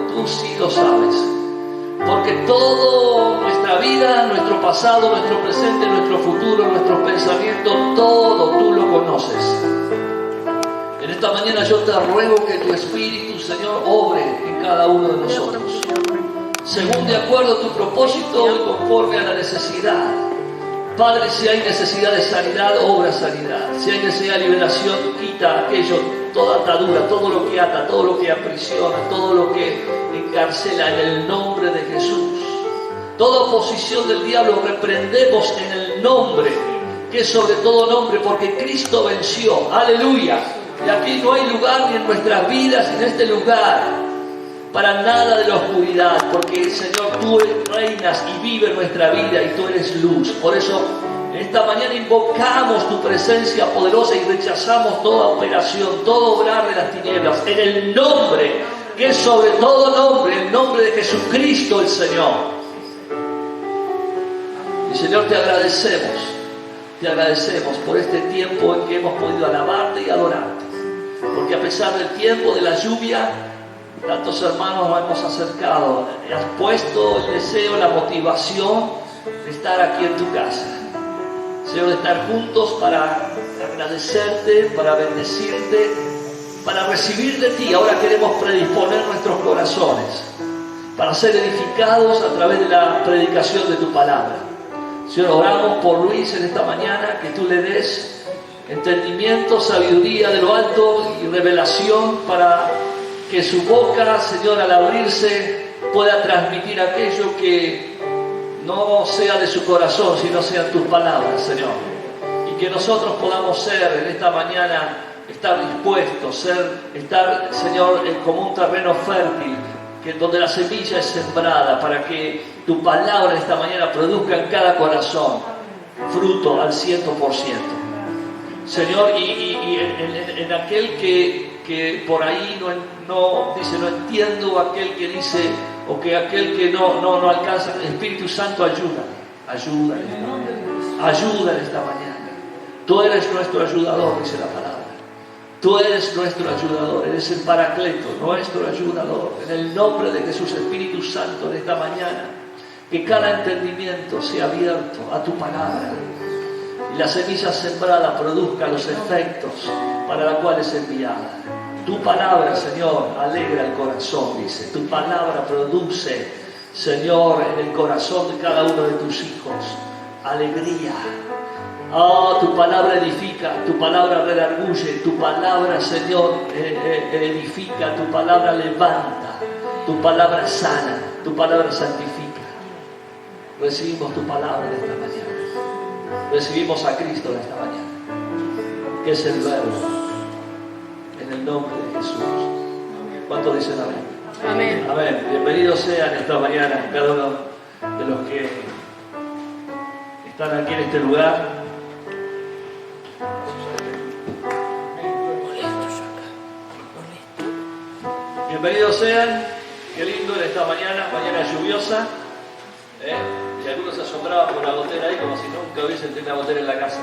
Tú sí lo sabes, porque toda nuestra vida, nuestro pasado, nuestro presente, nuestro futuro, nuestros pensamientos, todo tú lo conoces. En esta mañana yo te ruego que tu Espíritu, Señor, obre en cada uno de nosotros, según de acuerdo a tu propósito y conforme a la necesidad. Padre, si hay necesidad de sanidad, obra sanidad. Si hay necesidad de liberación, quita aquello, toda atadura, todo lo que ata, todo lo que aprisiona, todo lo que encarcela, en el nombre de Jesús. Toda oposición del diablo reprendemos en el nombre, que es sobre todo nombre, porque Cristo venció. Aleluya. Y aquí no hay lugar ni en nuestras vidas, ni en este lugar, para nada de la oscuridad, porque Señor, tú reinas y vive en nuestra vida y tú eres luz. Por eso en esta mañana invocamos tu presencia poderosa y rechazamos toda operación, todo obrar de las tinieblas, en el nombre que es sobre todo nombre, el nombre de Jesucristo el Señor. Y Señor, te agradecemos por este tiempo en que hemos podido alabarte y adorarte, porque a pesar del tiempo, de la lluvia, tantos hermanos nos hemos acercado, has puesto el deseo, la motivación de estar aquí en tu casa. Señor, de estar juntos para agradecerte, para bendecirte, para recibir de ti. Ahora queremos predisponer nuestros corazones para ser edificados a través de la predicación de tu palabra. Señor, oramos por Luis en esta mañana, que tú le des entendimiento, sabiduría de lo alto y revelación para que su boca, Señor, al abrirse pueda transmitir aquello que no sea de su corazón, sino sean tus palabras, Señor. Y que nosotros podamos ser en esta mañana, estar dispuestos, estar, Señor, como un terreno fértil, donde la semilla es sembrada, para que tu palabra en esta mañana produzca en cada corazón fruto al 100%. Señor, y en aquel que por ahí no dice, no entiendo, aquel que dice, o que aquel que no alcanza, el Espíritu Santo, ayúdale en esta mañana. Tú eres nuestro ayudador, dice la palabra. Tú eres nuestro ayudador, eres el Paracleto, nuestro ayudador. En el nombre de Jesús, Espíritu Santo, en esta mañana, que cada entendimiento sea abierto a tu palabra y la semilla sembrada produzca los efectos para la cual es enviada. Tu palabra, Señor, alegra el corazón, dice. Tu palabra produce, Señor, en el corazón de cada uno de tus hijos alegría. Tu palabra edifica, tu palabra redarguye, tu palabra, Señor, edifica, tu palabra levanta, tu palabra sana, tu palabra santifica. Recibimos tu palabra en esta mañana. Recibimos a Cristo en esta mañana, que es el Verbo, en el nombre de Jesús. ¿Cuántos dicen amén? Amén. Amén. Bienvenidos sean esta mañana cada uno de los que están aquí en este lugar. Bienvenidos sean, qué lindo en esta mañana lluviosa. Y algunos se asombraban por la gotera ahí, como si nunca hubiesen tenido una gotera en la casa.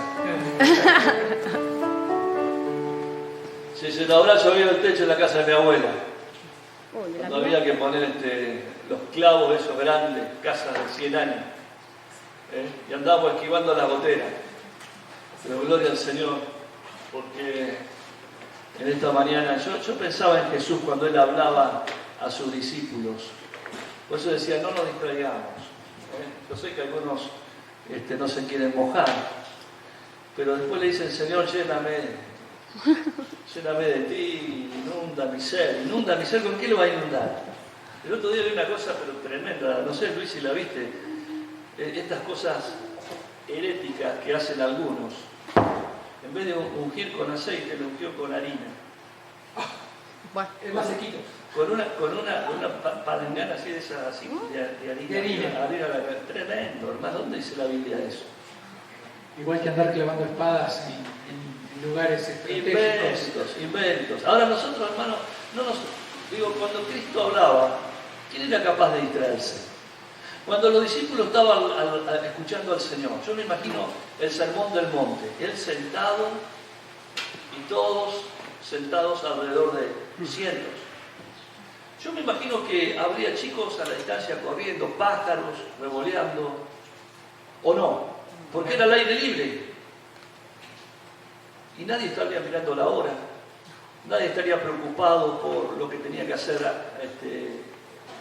Si se nos habrá llovido el techo en la casa de mi abuela, cuando había que poner los clavos esos grandes, casas de 100 años, y andábamos esquivando la gotera. Pero gloria al Señor, porque en esta mañana yo pensaba en Jesús cuando Él hablaba a sus discípulos. Por eso decía, no nos distraigamos. Yo sé que algunos no se quieren mojar, pero después le dicen, Señor, lléname de ti, inunda mi ser. ¿Inunda mi ser? ¿Con qué lo va a inundar? El otro día vi una cosa pero tremenda, no sé, Luis, si la viste, estas cosas heréticas que hacen algunos. En vez de ungir con aceite, lo ungió con harina. Es más sequito. Con una palangana así de esa, así, de harina. Tremendo, hermano. ¿Dónde dice la Biblia eso? Igual que andar clavando espadas en en lugares estratégicos. Inventos. Ahora nosotros, hermanos, cuando Cristo hablaba, ¿quién era capaz de distraerse? Cuando los discípulos estaban escuchando al Señor, yo me imagino el sermón del monte, él sentado y todos sentados alrededor de él, cientos. Yo me imagino que habría chicos a la distancia corriendo, pájaros revoleando, o no, porque era al aire libre. Y nadie estaría mirando la hora, nadie estaría preocupado por lo que tenía que hacer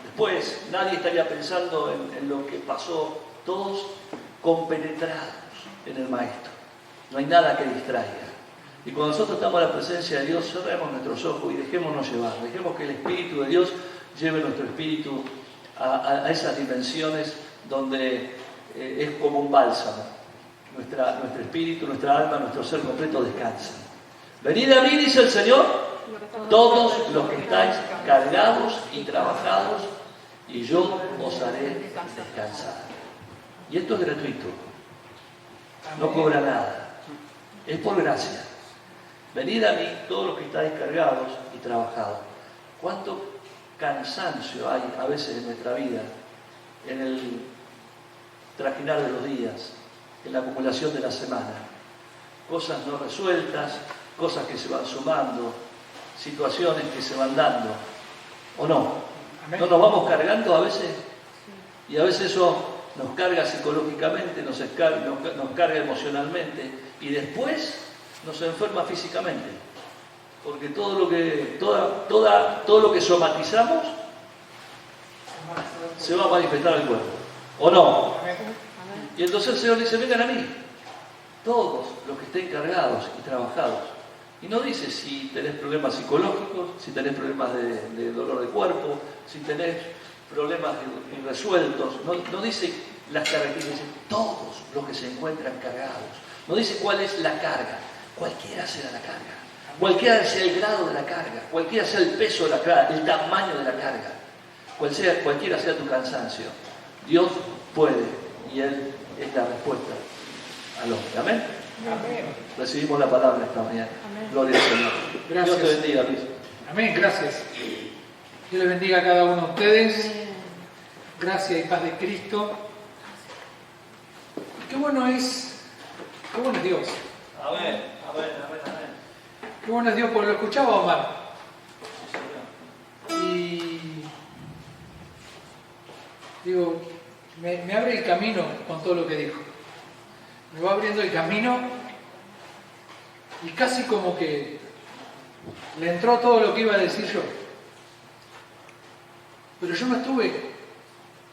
después, nadie estaría pensando en lo que pasó, todos compenetrados en el Maestro. No hay nada que distraiga. Y cuando nosotros estamos en la presencia de Dios, cerremos nuestros ojos y dejémonos llevar, dejemos que el Espíritu de Dios lleve nuestro espíritu a esas dimensiones donde es como un bálsamo. Nuestro espíritu, nuestra alma, nuestro ser completo descansa. Venid a mí, dice el Señor, todos los que estáis cargados y trabajados, y yo os haré descansar. Y esto es gratuito, no cobra nada, es por gracia. Venid a mí, todos los que estáis cargados y trabajados. ¿Cuánto cansancio hay a veces en nuestra vida, en el trajinar de los días, en la acumulación de la semana? Cosas no resueltas, cosas que se van sumando, situaciones que se van dando, ¿o no? ¿No nos vamos cargando a veces? Y a veces eso nos carga psicológicamente, nos carga emocionalmente y después nos enferma físicamente, porque todo lo que somatizamos se va a manifestar en el cuerpo, ¿o no? Y entonces el Señor dice, vengan a mí, todos los que estén cargados y trabajados. Y no dice si tenés problemas psicológicos, si tenés problemas de dolor de cuerpo, si tenés problemas irresueltos, no dice las características, dice todos los que se encuentran cargados. No dice cuál es la carga. Cualquiera será la carga, cualquiera sea el grado de la carga, cualquiera sea el peso de la carga, el tamaño de la carga, cualquiera sea tu cansancio, Dios puede y Él es la respuesta al hombre. ¿Amén? Amén. Recibimos la palabra esta mañana. Amén. Gloria al Señor. Gracias. Dios te bendiga, Luis. Amén, gracias. Dios les bendiga a cada uno de ustedes. Gracia y paz de Cristo. Qué bueno es Dios. Amén, amén, amén, amén. Qué bueno es Dios, porque lo escuchaba Omar. Y digo, me abre el camino con todo lo que dijo. Me va abriendo el camino y casi como que le entró todo lo que iba a decir yo. Pero yo no estuve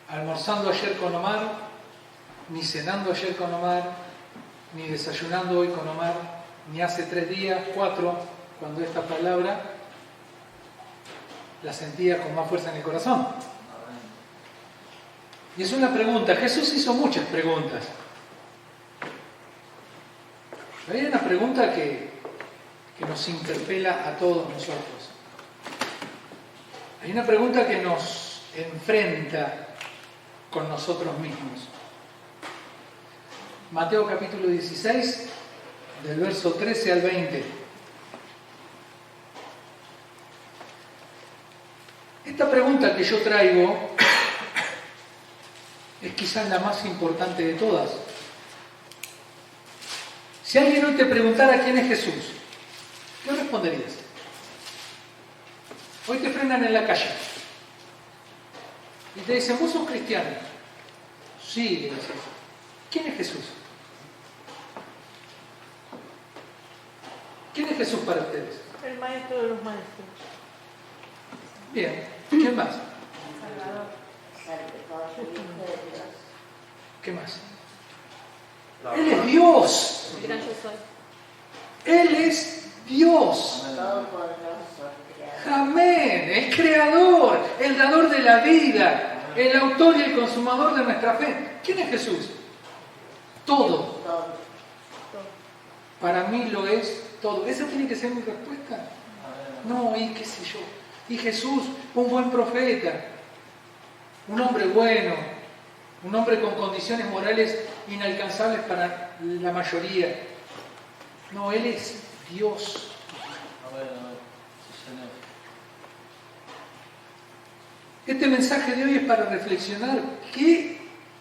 almorzando ayer con Omar, ni cenando ayer con Omar, ni desayunando hoy con Omar, ni hace 3 días, 4, cuando esta palabra la sentía con más fuerza en el corazón. Y es una pregunta. Jesús hizo muchas preguntas. Hay una pregunta que nos interpela a todos nosotros. Hay una pregunta que nos enfrenta con nosotros mismos. Mateo capítulo 16, del verso 13 al 20. Esta pregunta que yo traigo es quizás la más importante de todas. Si alguien hoy te preguntara quién es Jesús, ¿qué responderías? Hoy te frenan en la calle y te dicen, ¿vos sos cristiano? Sí, le dices. ¿Quién es Jesús? ¿Quién es Jesús para ustedes? El maestro de los maestros. Bien, ¿quién más? Salvador. ¿Qué más? Él es Dios. El gran yo soy. Él es Dios. Amén. El creador, el dador de la vida, el autor y el consumador de nuestra fe. ¿Quién es Jesús? Todo. Para mí lo es todo. ¿Esa tiene que ser mi respuesta? No, y qué sé yo. Y Jesús, un buen profeta, un hombre bueno, un hombre con condiciones morales inalcanzables para la mayoría. No, Él es Dios. A ver, sí, Señor. Este mensaje de hoy es para reflexionar qué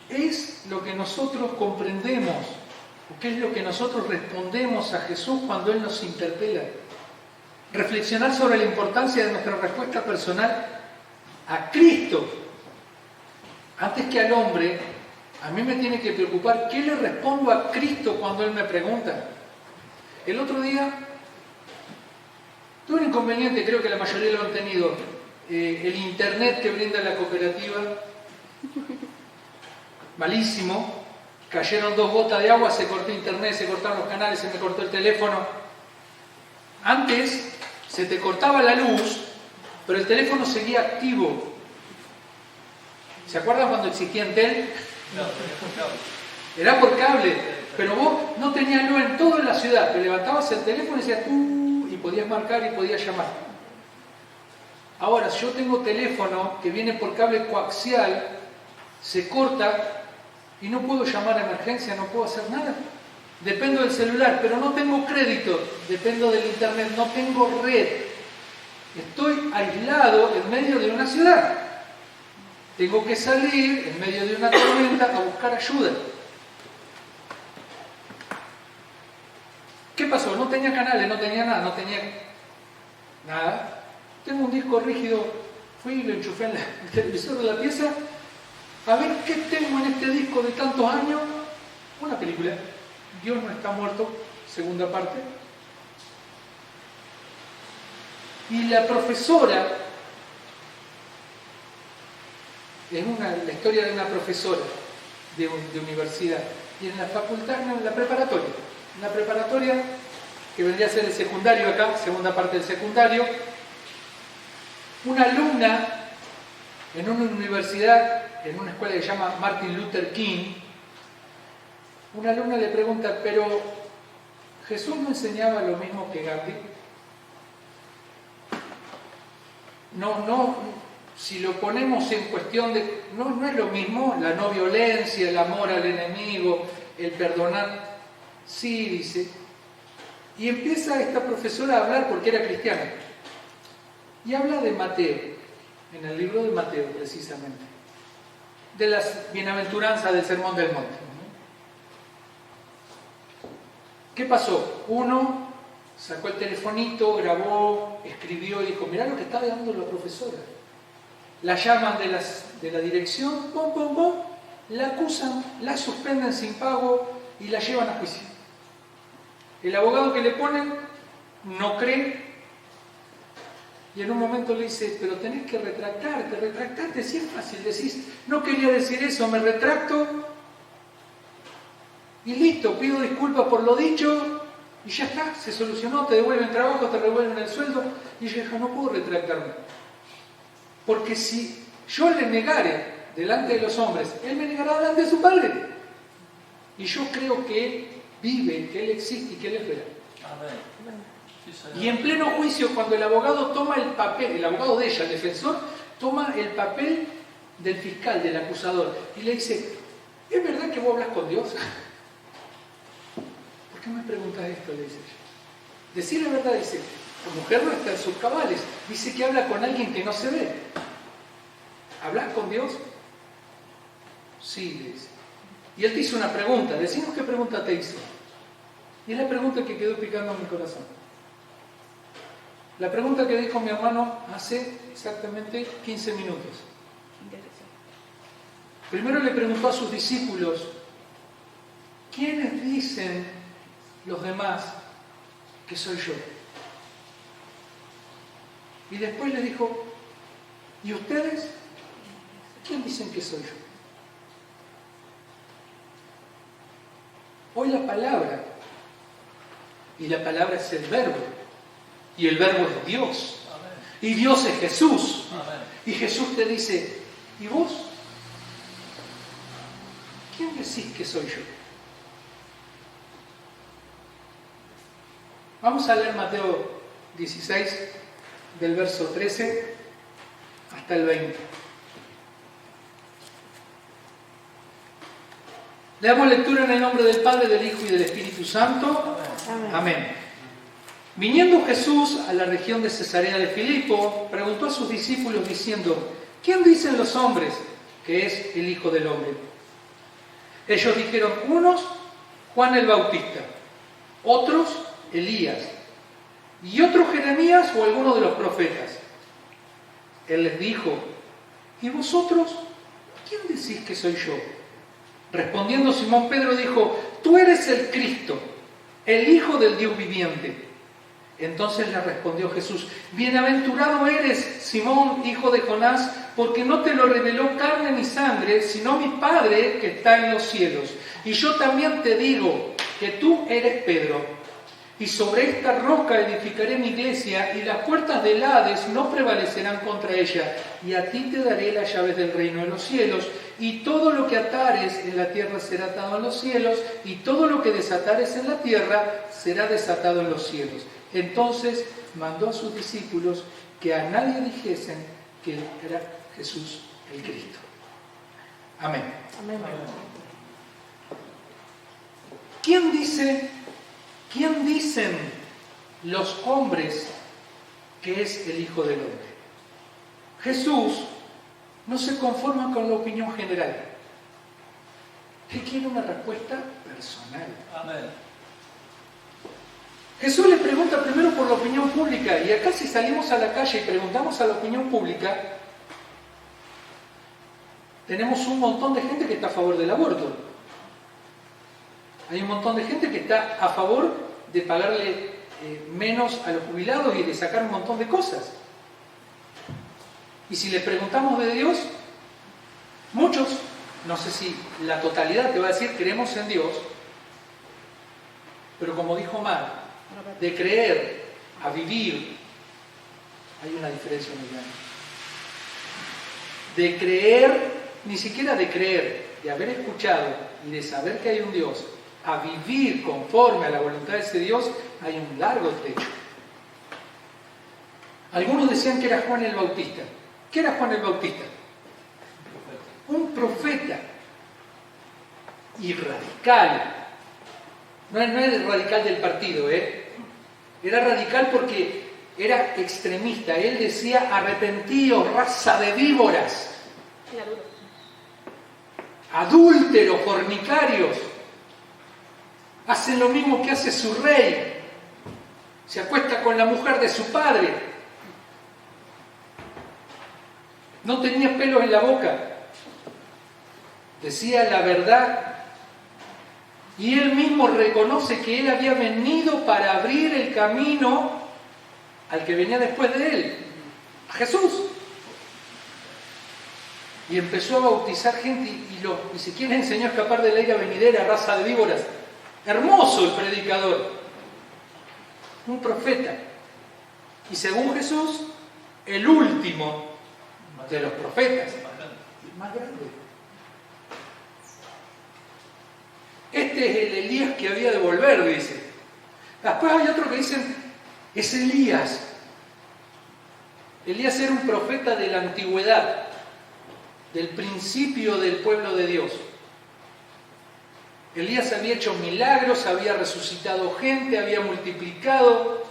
es lo que nosotros comprendemos, o qué es lo que nosotros respondemos a Jesús cuando Él nos interpela. Reflexionar sobre la importancia de nuestra respuesta personal a Cristo. Antes que al hombre, a mí me tiene que preocupar qué le respondo a Cristo cuando Él me pregunta. El otro día tuve un inconveniente, creo que la mayoría lo han tenido. El internet que brinda la cooperativa, malísimo. Cayeron 2 gotas de agua, se cortó internet, se cortaron los canales, se me cortó el teléfono. Antes se te cortaba la luz, pero el teléfono seguía activo. ¿Se acuerdan cuando existía Entel? Era por cable, pero vos no tenías luz en toda la ciudad. Te levantabas el teléfono y decías y podías marcar y podías llamar. Ahora, si yo tengo teléfono que viene por cable coaxial, se corta y no puedo llamar a emergencia, no puedo hacer nada. Dependo del celular, pero no tengo crédito, dependo del internet, no tengo red. Estoy aislado en medio de una ciudad. Tengo que salir en medio de una tormenta a buscar ayuda. ¿Qué pasó? No tenía canales, no tenía nada, no tenía nada. Tengo un disco rígido, fui y lo enchufé en el televisor de la pieza. A ver qué tengo en este disco de tantos años. Una película. Dios no está muerto, segunda parte. Y la profesora, es la historia de una profesora de universidad. Y en la facultad, no, en la preparatoria, que vendría a ser el secundario acá, segunda parte del secundario, una alumna en una universidad, en una escuela que se llama Martin Luther King, una alumna le pregunta, pero ¿Jesús no enseñaba lo mismo que Gandhi? No, si lo ponemos en cuestión de... No es lo mismo, la no violencia, el amor al enemigo, el perdonar. Sí, dice. Y empieza esta profesora a hablar porque era cristiana. Y habla de Mateo, en el libro de Mateo precisamente, de las bienaventuranzas del Sermón del Monte. ¿Qué pasó? Uno sacó el telefonito, grabó, escribió y dijo, mirá lo que está dando la profesora. La llaman de la dirección, la acusan, la suspenden sin pago y la llevan a juicio. El abogado que le ponen no cree y en un momento le dice, pero tenés que retractarte, si es fácil, decís, no quería decir eso, me retracto y listo, pido disculpas por lo dicho y ya está, se solucionó, te devuelven trabajo, te devuelven el sueldo. Y ella dijo, no puedo retractarme, porque si yo le negare delante de los hombres, él me negará delante de su padre, y yo creo que él vive, que él existe y que él es real. Amén. Y en pleno juicio, cuando el abogado toma el papel, el abogado de ella, el defensor, toma el papel del fiscal, del acusador, y le dice, ¿es verdad que vos hablas con Dios? ¿Por qué me preguntas esto? Le dice ella. Decir la verdad, dice, la mujer no está en sus cabales, dice que habla con alguien que no se ve. ¿Hablas con Dios? Sí, le dice. Y él te hizo una pregunta, decinos qué pregunta te hizo. Y es la pregunta que quedó picando en mi corazón. La pregunta que dijo mi hermano hace exactamente 15 minutos. Primero le preguntó a sus discípulos, ¿quiénes dicen los demás que soy yo? Y después le dijo, ¿y ustedes? ¿Quién dicen que soy yo? Hoy la palabra, y la palabra es el verbo, y el verbo es Dios, y Dios es Jesús, y Jesús te dice, ¿y vos? ¿Quién decís que soy yo? Vamos a leer Mateo 16, del verso 13 hasta el 20. Le damos lectura en el nombre del Padre, del Hijo y del Espíritu Santo. Amén. Amén. Viniendo Jesús a la región de Cesarea de Filipo, preguntó a sus discípulos diciendo: ¿quién dicen los hombres que es el Hijo del Hombre? Ellos dijeron: unos, Juan el Bautista, otros, Elías, y otros, Jeremías o alguno de los profetas. Él les dijo: ¿y vosotros quién decís que soy yo? Respondiendo Simón Pedro dijo: tú eres el Cristo, el Hijo del Dios viviente. Entonces le respondió Jesús: bienaventurado eres, Simón, hijo de Jonás, porque no te lo reveló carne ni sangre, sino mi Padre que está en los cielos. Y yo también te digo que tú eres Pedro, y sobre esta roca edificaré mi iglesia, y las puertas del Hades no prevalecerán contra ella. Y a ti te daré las llaves del reino de los cielos, y todo lo que atares en la tierra será atado en los cielos, y todo lo que desatares en la tierra será desatado en los cielos. Entonces mandó a sus discípulos que a nadie dijesen que era Jesús el Cristo. Amén. Amén. ¿Quién dicen los hombres que es el Hijo del Hombre? Jesús no se conforma con la opinión general. Él quiere una respuesta personal. Amén. Jesús le pregunta primero por la opinión pública, y acá si salimos a la calle y preguntamos a la opinión pública, tenemos un montón de gente que está a favor del aborto. Hay un montón de gente que está a favor de pagarle menos a los jubilados y de sacar un montón de cosas. Y si les preguntamos de Dios, muchos, no sé si la totalidad te va a decir creemos en Dios, pero como dijo Mar, de creer a vivir, hay una diferencia muy grande. De creer, ni siquiera de creer, de haber escuchado y de saber que hay un Dios, a vivir conforme a la voluntad de ese Dios, hay un largo trecho. Algunos decían que era Juan el Bautista. ¿Qué era Juan el Bautista? Un profeta. Y radical. No es radical del partido, Era radical porque era extremista. Él decía: arrepentíos, raza de víboras. Claro. Adúlteros, fornicarios. Hacen lo mismo que hace su rey. Se acuesta con la mujer de su padre. No tenía pelos en la boca. Decía la verdad. Y él mismo reconoce que él había venido para abrir el camino al que venía después de él, a Jesús. Y empezó a bautizar gente y si quieren enseñó a escapar de la ira venidera, raza de víboras. Hermoso el predicador, un profeta. Y según Jesús, el último de los profetas, el más grande. Este es el Elías que había de volver, dice. Después hay otro que dicen, es Elías. Elías era un profeta de la antigüedad, del principio del pueblo de Dios. Elías había hecho milagros, había resucitado gente, había multiplicado.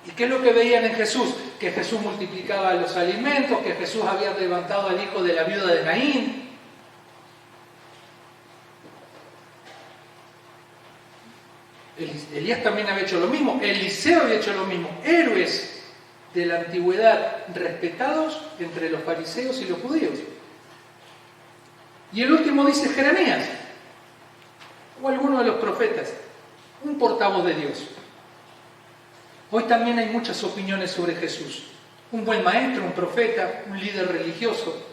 ¿Y qué es lo que veían en Jesús? Que Jesús multiplicaba los alimentos, que Jesús había levantado al hijo de la viuda de Naín. Elías también había hecho lo mismo, Eliseo había hecho lo mismo, héroes de la antigüedad respetados entre los fariseos y los judíos. Y el último dice Jeremías, o alguno de los profetas, un portavoz de Dios. Hoy también hay muchas opiniones sobre Jesús, un buen maestro, un profeta, un líder religioso.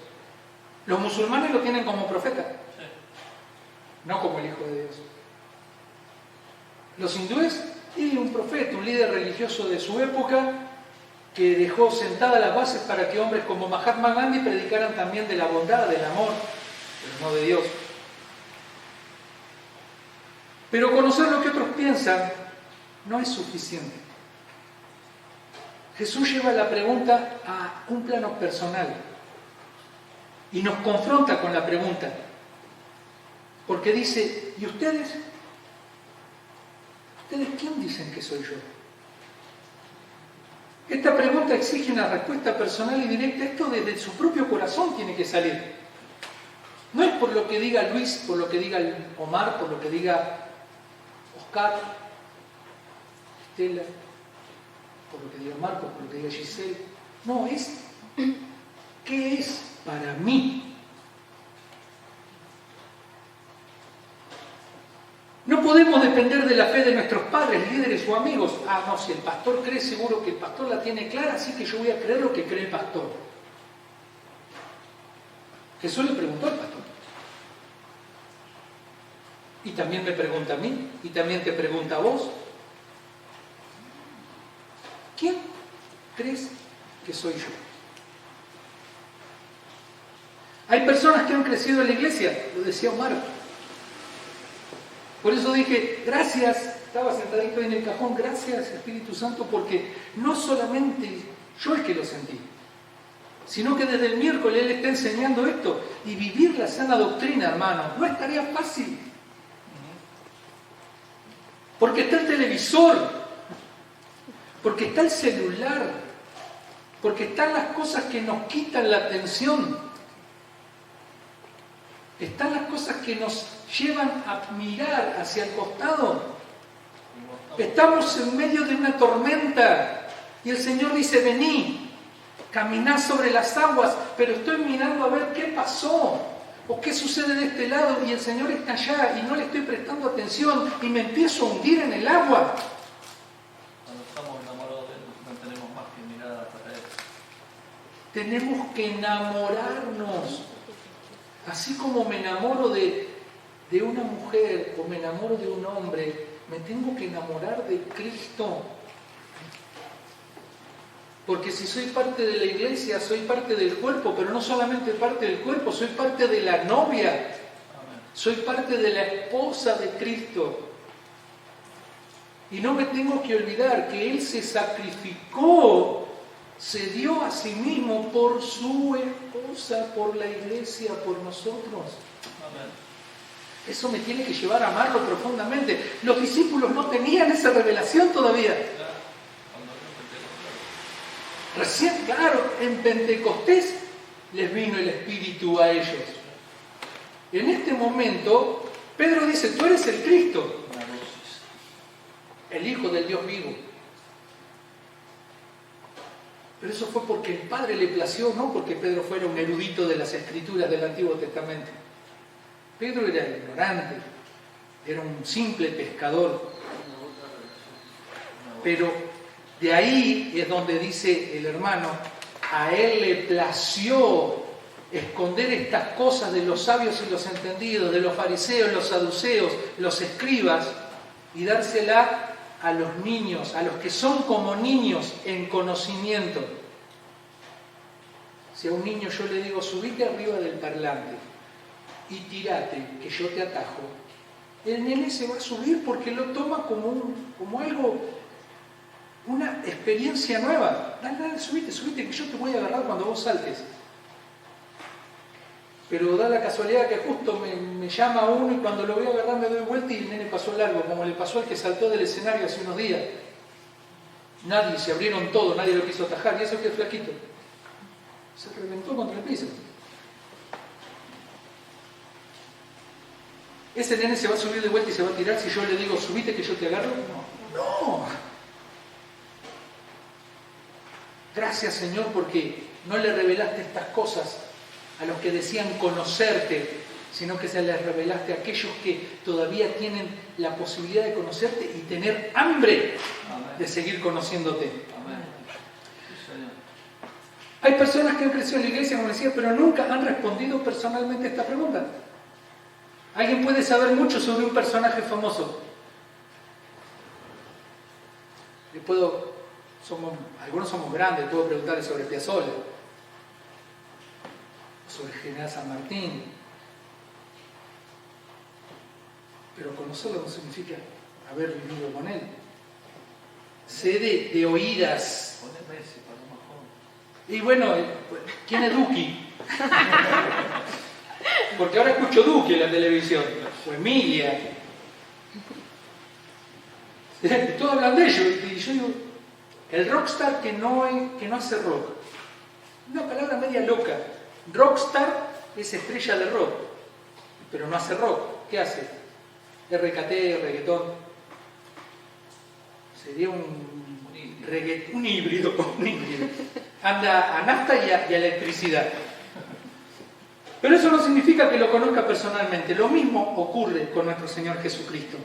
Los musulmanes lo tienen como profeta, no como el Hijo de Dios. Los hindúes, y un profeta, un líder religioso de su época, que dejó sentadas las bases para que hombres como Mahatma Gandhi predicaran también de la bondad, del amor, pero no de Dios. Pero conocer lo que otros piensan no es suficiente. Jesús lleva la pregunta a un plano personal y nos confronta con la pregunta, porque dice, ¿y ustedes? ¿ustedes quién dicen que soy yo? Esta pregunta exige una respuesta personal y directa. Esto desde su propio corazón tiene que salir. No es por lo que diga Luis, por lo que diga Omar, por lo que diga Oscar, Estela, por lo que diga Marcos, por lo que diga Giselle. No, es ¿qué es para mí? No podemos depender de la fe de nuestros padres, líderes o amigos. Ah, no, si el pastor cree, seguro que el pastor la tiene clara, así que yo voy a creer lo que cree el pastor. Jesús le preguntó al pastor. Y también me pregunta a mí, y también te pregunta a vos. ¿Quién crees que soy yo? Hay personas que han crecido en la iglesia, lo decía Omar. Por eso dije, gracias, estaba sentadito ahí en el cajón, gracias Espíritu Santo, porque no solamente yo el que lo sentí, sino que desde el miércoles Él está enseñando esto. Y vivir la sana doctrina, hermano, no es tarea fácil. Porque está el televisor, porque está el celular, porque están las cosas que nos quitan la atención, están las cosas que nos llevan a mirar hacia el costado. Estamos en medio de una tormenta y el Señor dice, vení, caminá sobre las aguas, pero estoy mirando a ver qué pasó o qué sucede de este lado y el Señor está allá y no le estoy prestando atención y me empiezo a hundir en el agua. Cuando estamos enamorados de Él, no tenemos más que mirar para Él. Tenemos que enamorarnos. Así como me enamoro de una mujer o me enamoro de un hombre, me tengo que enamorar de Cristo. Porque si soy parte de la iglesia, soy parte del cuerpo, pero no solamente parte del cuerpo, soy parte de la novia. Soy parte de la esposa de Cristo. Y no me tengo que olvidar que Él se sacrificó, se dio a sí mismo por su esposa, por la iglesia, por nosotros. Amén. Eso me tiene que llevar a amarlo profundamente. Los discípulos no tenían esa revelación todavía. Recién, claro, en Pentecostés les vino el Espíritu a ellos. En este momento, Pedro dice, tú eres el Cristo, el Hijo del Dios vivo. Pero eso fue porque el Padre le plació, no porque Pedro fuera un erudito de las Escrituras del Antiguo Testamento. Pedro era ignorante, era un simple pescador. Pero de ahí es donde dice el hermano, a él le plació esconder estas cosas de los sabios y los entendidos, de los fariseos, los saduceos, los escribas, y dársela a los niños, a los que son como niños en conocimiento. Si a un niño yo le digo, subite arriba del parlante y tírate, que yo te atajo, el nene se va a subir porque lo toma como algo, una experiencia nueva. Dale, subite, que yo te voy a agarrar cuando vos saltes. Pero da la casualidad que justo me llama uno y cuando lo voy a agarrar me doy vuelta y el nene pasó largo, como le pasó al que saltó del escenario hace unos días. Nadie, se abrieron todo, nadie lo quiso atajar, y eso que es flaquito. Se reventó contra el piso. ¿Ese nene se va a subir de vuelta y se va a tirar si yo le digo, subite que yo te agarro? No. Gracias, Señor, porque no le revelaste estas cosas a los que decían conocerte, sino que se les revelaste a aquellos que todavía tienen la posibilidad de conocerte y tener hambre de seguir conociéndote. Amén. Sí, Señor. Hay personas que han crecido en la iglesia, como decía, pero nunca han respondido personalmente a esta pregunta. ¿Alguien puede saber mucho sobre un personaje famoso? Algunos somos grandes, puedo preguntarle sobre Piazzolla, sobre el general San Martín. Pero conocerlo no significa haber vivido con él. Sé de oídas. Poné Messi para lo mejor. Y bueno, ¿quién es Duki? Porque ahora escucho Duki en la televisión, o Emilia. Todos hablan de ello. Y yo digo, el rockstar que no hace rock. Una palabra media loca. Rockstar es estrella de rock, pero no hace rock. ¿Qué hace? RKT, reggaetón. Sería un híbrido. Anda a nafta y a electricidad. Pero eso no significa que lo conozca personalmente. Lo mismo ocurre con nuestro Señor Jesucristo.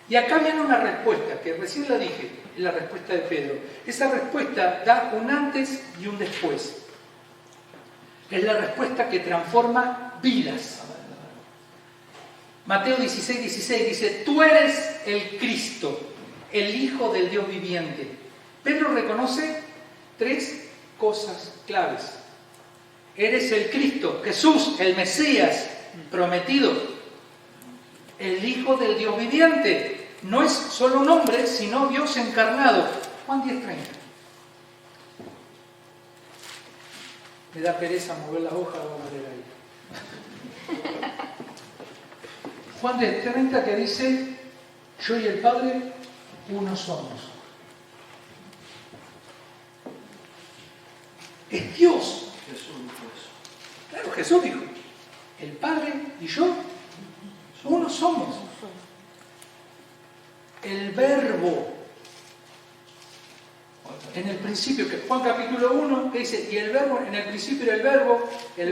Y acá viene una respuesta, que recién la dije, es la respuesta de Pedro. Esa respuesta da un antes y un después. Es la respuesta que transforma vidas. Mateo 16:16 dice, tú eres el Cristo, el Hijo del Dios viviente. Pedro reconoce 3 cosas claves. Eres el Cristo, Jesús, el Mesías prometido, el Hijo del Dios viviente. No es solo un hombre, sino Dios encarnado. Juan 10:30. Me da pereza mover la hoja, vamos a leer ahí. Juan 10:30 que dice, yo y el Padre uno somos. Es Dios. Jesús dijo eso. Claro, Jesús dijo, el Padre y yo uno somos. El Verbo. En el principio, que Juan capítulo 1, que dice, y el Verbo, en el principio era el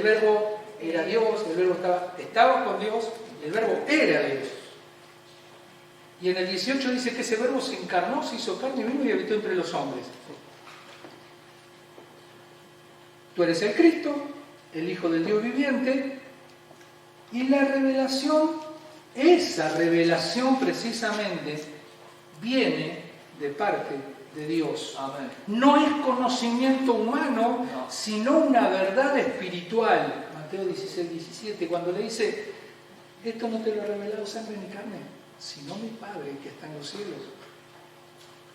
Verbo era Dios, el Verbo estaba con Dios, el Verbo era Dios. Y en el 18 dice que ese Verbo se encarnó, se hizo carne y vino y habitó entre los hombres. Tú eres el Cristo, el Hijo del Dios viviente, y la revelación, esa revelación precisamente, viene de parte de Dios. Amén. No es conocimiento humano, sino una verdad espiritual. Mateo 16:17, cuando le dice, esto no te lo ha revelado sangre ni carne, sino mi Padre que está en los cielos.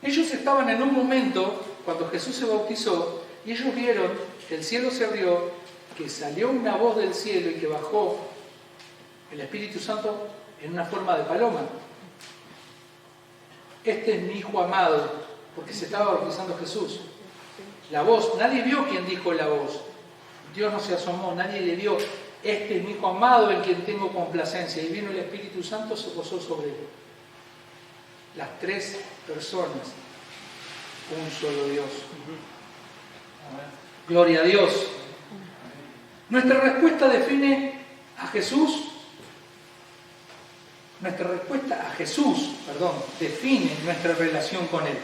Ellos estaban en un momento, cuando Jesús se bautizó, y ellos vieron que el cielo se abrió, que salió una voz del cielo y que bajó el Espíritu Santo en una forma de paloma. Este es mi Hijo amado, porque se estaba bautizando Jesús. La voz, nadie vio quién dijo la voz. Dios no se asomó, nadie le vio. Este es mi Hijo amado, en quien tengo complacencia. Y vino el Espíritu Santo, se posó sobre él. Las 3 personas, un solo Dios. Gloria a Dios. Nuestra respuesta define a Jesús. Nuestra respuesta a Jesús, define nuestra relación con Él.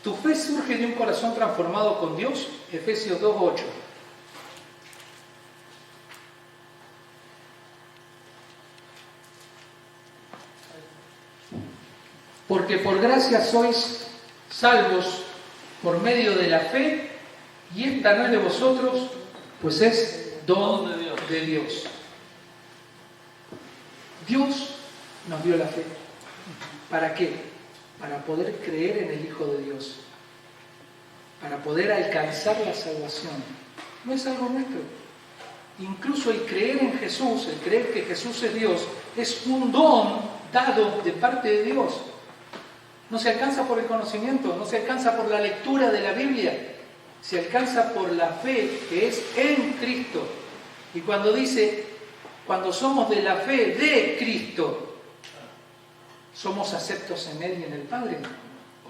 Tu fe surge de un corazón transformado con Dios, Efesios 2:8. Porque por gracia sois salvos por medio de la fe, y esta no es de vosotros, pues es don de Dios. Dios nos dio la fe. ¿Para qué? Para poder creer en el Hijo de Dios. Para poder alcanzar la salvación. No es algo nuestro. Incluso el creer en Jesús, el creer que Jesús es Dios, es un don dado de parte de Dios. No se alcanza por el conocimiento, no se alcanza por la lectura de la Biblia, se alcanza por la fe que es en Cristo. Y cuando dice, cuando somos de la fe de Cristo, somos aceptos en Él y en el Padre.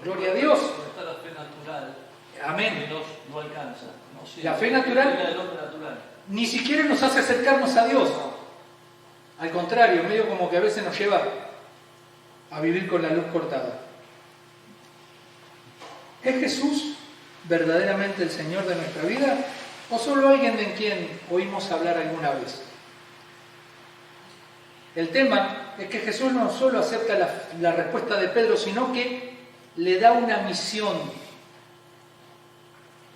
Gloria a Dios. No está la fe natural. Amén. No alcanza. No, la fe natural, natural ni siquiera nos hace acercarnos a Dios. Al contrario, medio como que a veces nos lleva a vivir con la luz cortada. ¿Es Jesús verdaderamente el Señor de nuestra vida o solo alguien de quien oímos hablar alguna vez? El tema es que Jesús no solo acepta la respuesta de Pedro, sino que le da una misión.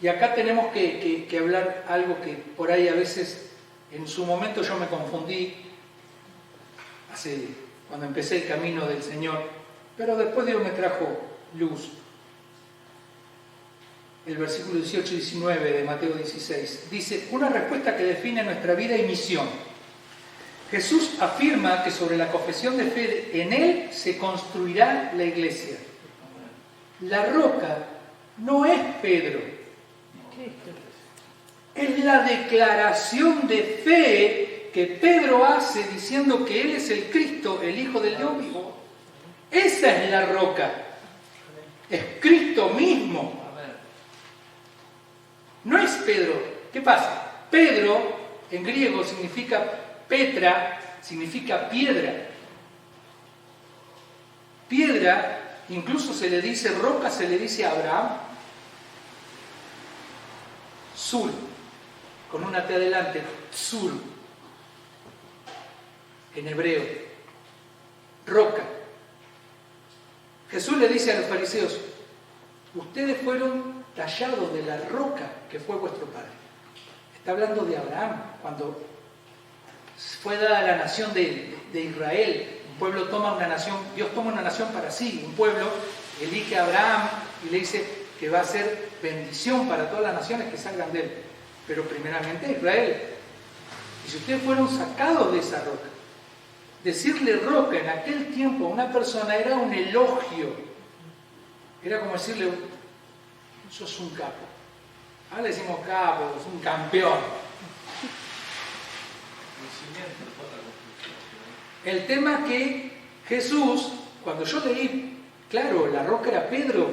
Y acá tenemos que hablar algo que por ahí a veces, en su momento yo me confundí, cuando empecé el camino del Señor, pero después Dios me trajo luz. El versículo 18 y 19 de Mateo 16 dice, una respuesta que define nuestra vida y misión. Jesús afirma que sobre la confesión de fe en Él se construirá la iglesia. La roca no es Pedro. Cristo. Es la declaración de fe que Pedro hace diciendo que Él es el Cristo, el Hijo del Dios vivo. Esa es la roca. Es Cristo mismo. No es Pedro. ¿Qué pasa? Pedro en griego significa Petra, significa piedra. Piedra, incluso se le dice roca, se le dice a Abraham. Sur, con una T adelante, sur, en hebreo, roca. Jesús le dice a los fariseos, ustedes fueron tallados de la roca que fue vuestro padre. Está hablando de Abraham, cuando fue dada la nación de Israel. Un pueblo toma una nación, Dios toma una nación para sí. Un pueblo elige a Abraham y le dice que va a ser bendición para todas las naciones que salgan de él. Pero primeramente Israel. Y si ustedes fueron sacados de esa roca, decirle roca en aquel tiempo a una persona era un elogio. Era como decirle, sos un capo. Ahora le decimos capo, sos un campeón. El tema que Jesús, cuando yo leí, claro, la roca era Pedro,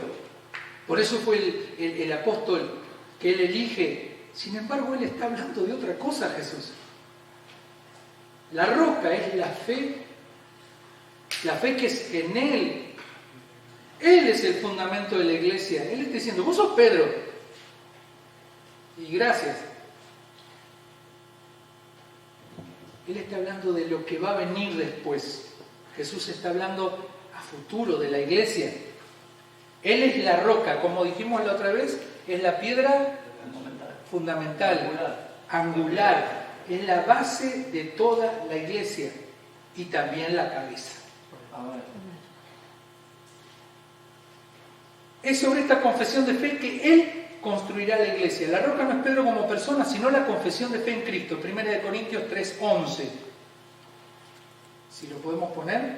por eso fue el apóstol que él elige. Sin embargo, él está hablando de otra cosa, Jesús. La roca es la fe que es en Él. Él es el fundamento de la iglesia. Él está diciendo, vos sos Pedro. Y gracias. Él está hablando de lo que va a venir después. Jesús está hablando a futuro de la iglesia. Él es la roca, como dijimos la otra vez, es la piedra fundamental, angular. Es la base de toda la iglesia y también la cabeza. Es sobre esta confesión de fe que Él construirá la iglesia. La roca no es Pedro como persona, sino la confesión de fe en Cristo. 1 Corintios 3:11. Si lo podemos poner.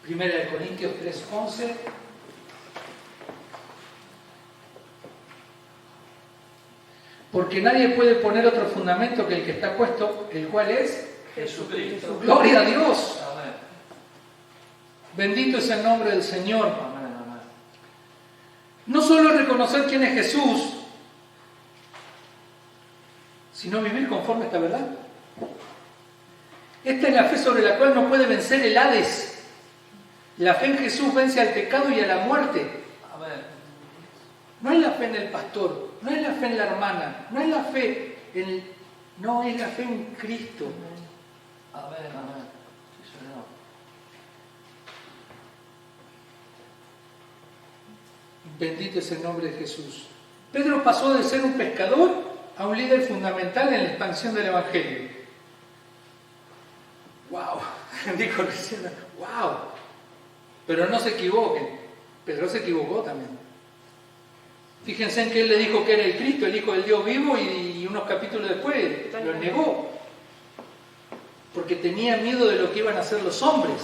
1 Corintios 3:11. Porque nadie puede poner otro fundamento que el que está puesto, el cual es Jesucristo. Gloria a Dios. Amén. Bendito es el nombre del Señor. Amén, amén. No solo reconocer quién es Jesús, sino vivir conforme a esta verdad. Esta es la fe sobre la cual no puede vencer el Hades. La fe en Jesús vence al pecado y a la muerte. Amén. No es la fe en el pastor, no es la fe en la hermana, no es la fe en... No, es la fe en Cristo. Amén, amén. Sí, Señor. Bendito es el nombre de Jesús. Pedro pasó de ser un pescador a un líder fundamental en la expansión del Evangelio. ¡Wow! Dijo recién, ¡wow! Pero no se equivoquen. Pedro se equivocó también. Fíjense en que él le dijo que era el Cristo, el Hijo del Dios vivo, y unos capítulos después lo negó. Porque tenía miedo de lo que iban a hacer los hombres.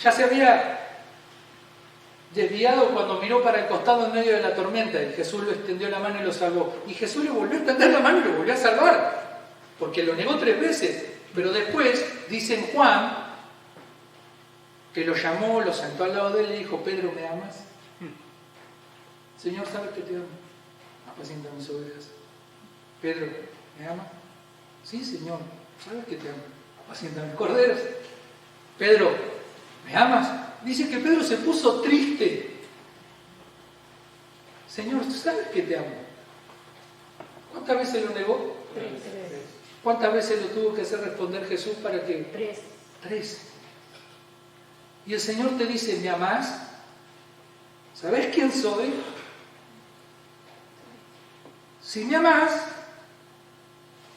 Ya se había desviado cuando miró para el costado en medio de la tormenta y Jesús lo extendió la mano y lo salvó. Y Jesús le volvió a extender la mano y lo volvió a salvar. Porque lo negó 3 veces. Pero después, dice en Juan, que lo llamó, lo sentó al lado de él y le dijo, Pedro, ¿me amas? Señor, ¿sabes que te amo? Apacienta mis ovejas. Pedro, ¿me amas? Sí, Señor, ¿sabes que te amo? Apacienta mis corderos. Pedro, ¿me amas? Dice que Pedro se puso triste. Señor, ¿tú sabes que te amo? ¿Cuántas veces lo negó? 3. ¿Cuántas veces lo tuvo que hacer responder Jesús para que? 3. 3. Y el Señor te dice, ¿me amás? ¿Sabes quién soy? Si me amás,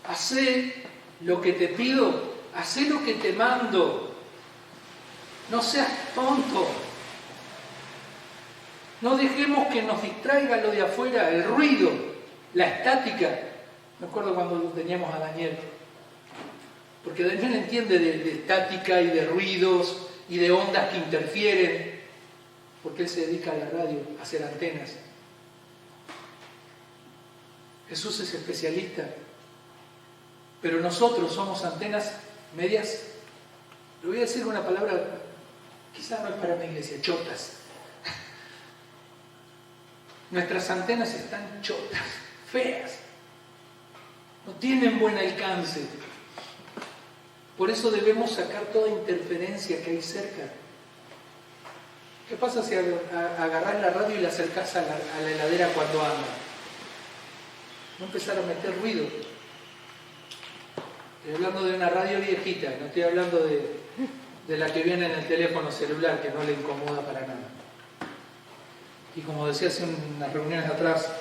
hacé lo que te pido, hacé lo que te mando. No seas tonto. No dejemos que nos distraiga lo de afuera, el ruido, la estática. Me acuerdo cuando teníamos a Daniel. Porque Daniel entiende de estática y de ruidos y de ondas que interfieren, porque él se dedica a la radio, a hacer antenas. Jesús es especialista, pero nosotros somos antenas medias, le voy a decir una palabra, quizás no es para mi iglesia, chotas. Nuestras antenas están chotas, feas, no tienen buen alcance. Por eso debemos sacar toda interferencia que hay cerca. ¿Qué pasa si agarrás la radio y la acercás a la heladera cuando anda? No empezar a meter ruido. Estoy hablando de una radio viejita, no estoy hablando de la que viene en el teléfono celular, que no le incomoda para nada. Y como decía hace unas reuniones atrás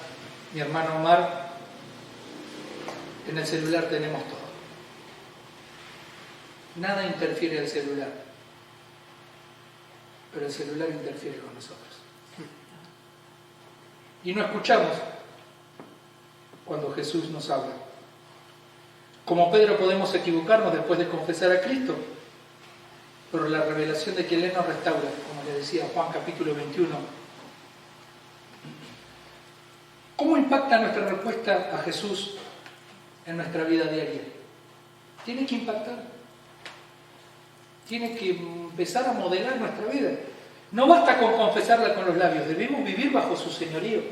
mi hermano Omar, en el celular tenemos todo. Nada interfiere al celular, pero el celular interfiere con nosotros. Y no escuchamos cuando Jesús nos habla. Como Pedro podemos equivocarnos después de confesar a Cristo, pero la revelación de quien Él nos restaura, como le decía Juan capítulo 21. ¿Cómo impacta nuestra respuesta a Jesús en nuestra vida diaria? Tiene que impactar. Tiene que empezar a modelar nuestra vida. No basta con confesarla con los labios, debemos vivir bajo su señorío.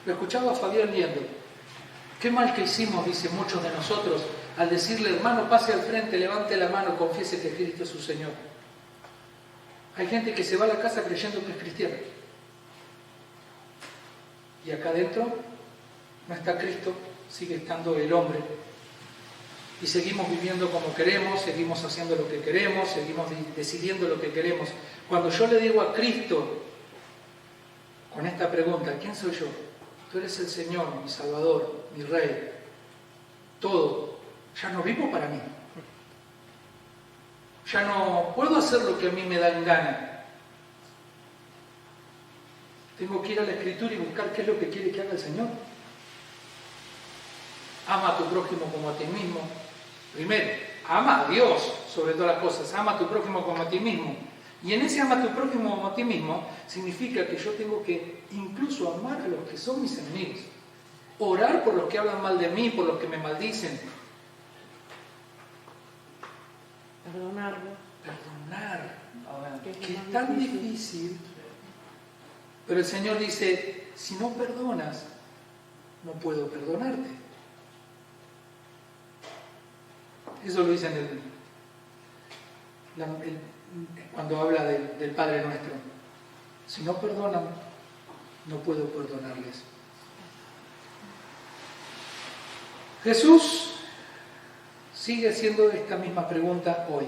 Lo escuchaba a Fabián Liendo. Qué mal que hicimos, dicen muchos de nosotros, al decirle, hermano, pase al frente, levante la mano, confiese que Cristo es su Señor. Hay gente que se va a la casa creyendo que es cristiana. Y acá adentro no está Cristo, sigue estando el hombre. Y seguimos viviendo como queremos, seguimos haciendo lo que queremos, seguimos decidiendo lo que queremos. Cuando yo le digo a Cristo, con esta pregunta, ¿quién soy yo? Tú eres el Señor, mi Salvador, mi Rey. Todo. Ya no vivo para mí. Ya no puedo hacer lo que a mí me da en gana. Tengo que ir a la Escritura y buscar qué es lo que quiere que haga el Señor. Ama a tu prójimo como a ti mismo. Primero, ama a Dios sobre todas las cosas. Ama a tu prójimo como a ti mismo. Y en ese ama a tu prójimo como a ti mismo significa que yo tengo que incluso amar a los que son mis enemigos. Orar por los que hablan mal de mí, por los que me maldicen. Perdonarlo. Perdonar. Que es Que lo es más tan difícil. Pero el Señor dice, si no perdonas, no puedo perdonarte. Eso lo dice cuando habla del Padre Nuestro. Si no perdonan, no puedo perdonarles. Jesús sigue haciendo esta misma pregunta hoy.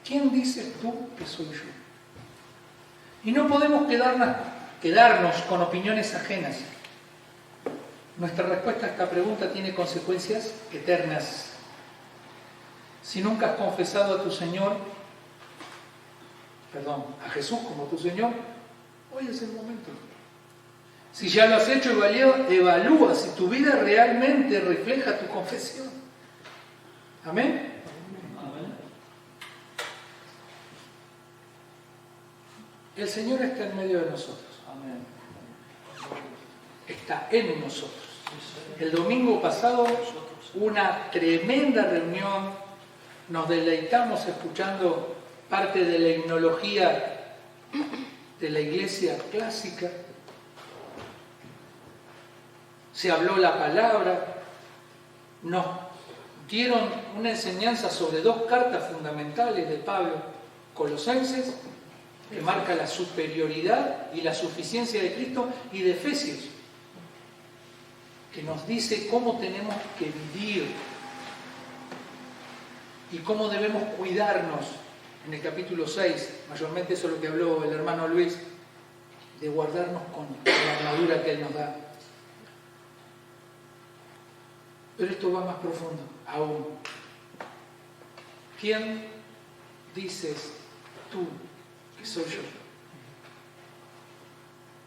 ¿Quién dices tú que soy yo? Y no podemos quedarnos con opiniones ajenas. Nuestra respuesta a esta pregunta tiene consecuencias eternas. Si nunca has confesado a tu Señor, a Jesús como tu Señor, hoy es el momento. Si ya lo has hecho, evalúa si tu vida realmente refleja tu confesión. Amén. Amén. El Señor está en medio de nosotros. Amén. Está en nosotros. El domingo pasado, una tremenda reunión. Nos deleitamos escuchando parte de la himnología de la iglesia clásica. Se habló la palabra. Nos dieron una enseñanza sobre dos cartas fundamentales de Pablo, Colosenses, que marca la superioridad y la suficiencia de Cristo, y de Efesios, que nos dice cómo tenemos que vivir y cómo debemos cuidarnos. En el capítulo 6, mayormente eso es lo que habló el hermano Luis, de guardarnos con la armadura que Él nos da. Pero esto va más profundo aún. ¿Quién dices tú que soy yo?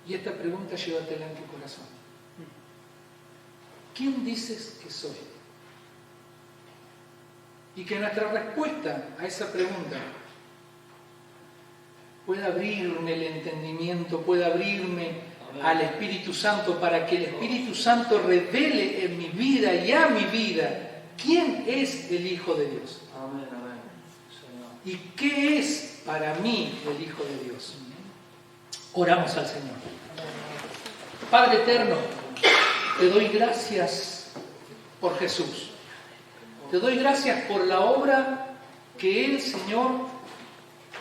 Y esta pregunta llévatela en tu corazón. ¿quién dices que soy? Y que nuestra respuesta a esa pregunta pueda abrirme el entendimiento, pueda abrirme al Espíritu Santo, para que el Espíritu Santo revele en mi vida y a mi vida quién es el Hijo de Dios. Amén, amén. Señor. ¿Y qué es para mí el Hijo de Dios? Oramos al Señor. Padre eterno, te doy gracias por Jesús. Te doy gracias por la obra que Él, Señor,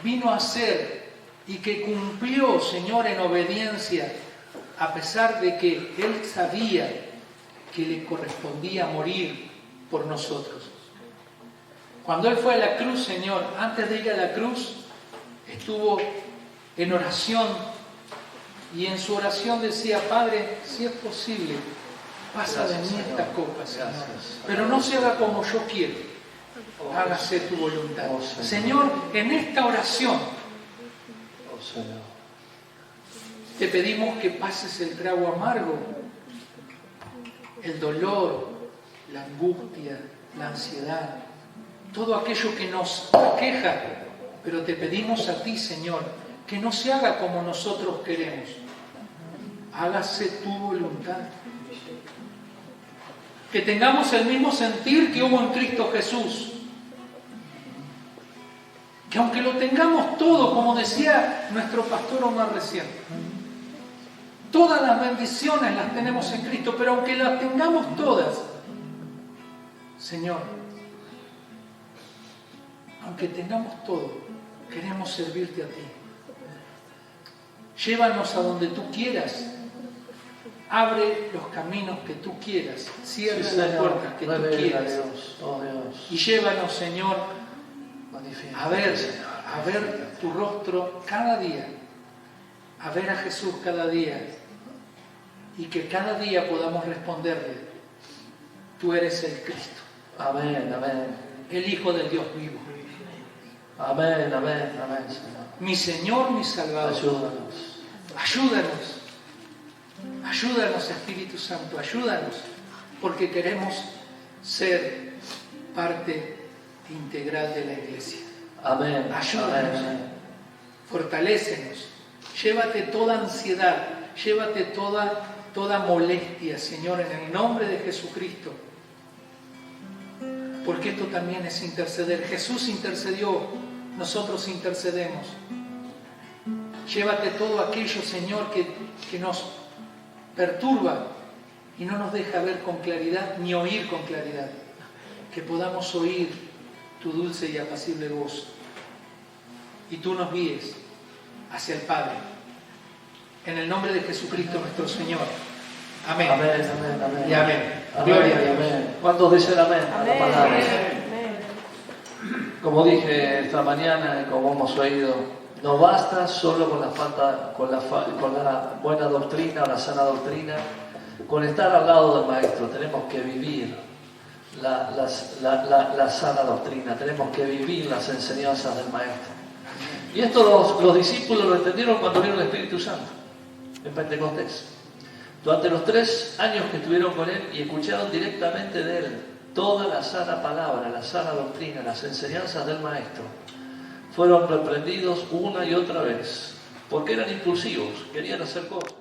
vino a hacer y que cumplió, Señor, en obediencia, a pesar de que Él sabía que le correspondía morir por nosotros. Cuando Él fue a la cruz, Señor, antes de ir a la cruz, estuvo en oración y en su oración decía: Padre, si es posible, pasa de mí esta copa, Señor, pero no se haga como yo quiero, hágase tu voluntad. Señor, en esta oración te pedimos que pases el trago amargo, el dolor, la angustia, la ansiedad, todo aquello que nos aqueja, pero te pedimos a ti, Señor, que no se haga como nosotros queremos, hágase tu voluntad. Que tengamos el mismo sentir que hubo en Cristo Jesús. Que aunque lo tengamos todo, como decía nuestro pastor Omar recién, todas las bendiciones las tenemos en Cristo, pero aunque las tengamos todas, Señor, aunque tengamos todo, queremos servirte a ti. Llévanos a donde tú quieras. Abre los caminos que tú quieras. Cierra las puertas que tú quieras. Y llévanos, Señor, a ver tu rostro cada día. A ver a Jesús cada día. Y que cada día podamos responderle: tú eres el Cristo. Amén, amén. El Hijo del Dios vivo. Amén, amén, amén, Señor. Mi Señor, mi Salvador. Ayúdanos. Ayúdanos. Ayúdanos, Espíritu Santo, ayúdanos, porque queremos ser parte integral de la iglesia. Amén. Ayúdanos, Amén. fortalécenos, llévate toda ansiedad, llévate toda molestia, Señor, en el nombre de Jesucristo, porque esto también es interceder. Jesús intercedió, nosotros intercedemos. Llévate todo aquello, Señor, que nos perturba y no nos deja ver con claridad ni oír con claridad. Que podamos oír tu dulce y apacible voz y tú nos guíes hacia el Padre. En el nombre de Jesucristo nuestro Señor. Amén. Amén, amén, amén. Y amén. Amén, Gloria a Dios. amén. ¿Cuántos dicen amén a la palabra? Amén. Como dije esta mañana y como hemos oído, no basta solo con la buena doctrina o la sana doctrina, con estar al lado del Maestro. Tenemos que vivir la sana doctrina, tenemos que vivir las enseñanzas del Maestro. Y esto los discípulos lo entendieron cuando vieron el Espíritu Santo en Pentecostés. Durante los 3 años que estuvieron con Él y escucharon directamente de Él toda la sana palabra, la sana doctrina, las enseñanzas del Maestro, fueron reprendidos una y otra vez, porque eran impulsivos, querían hacer cosas.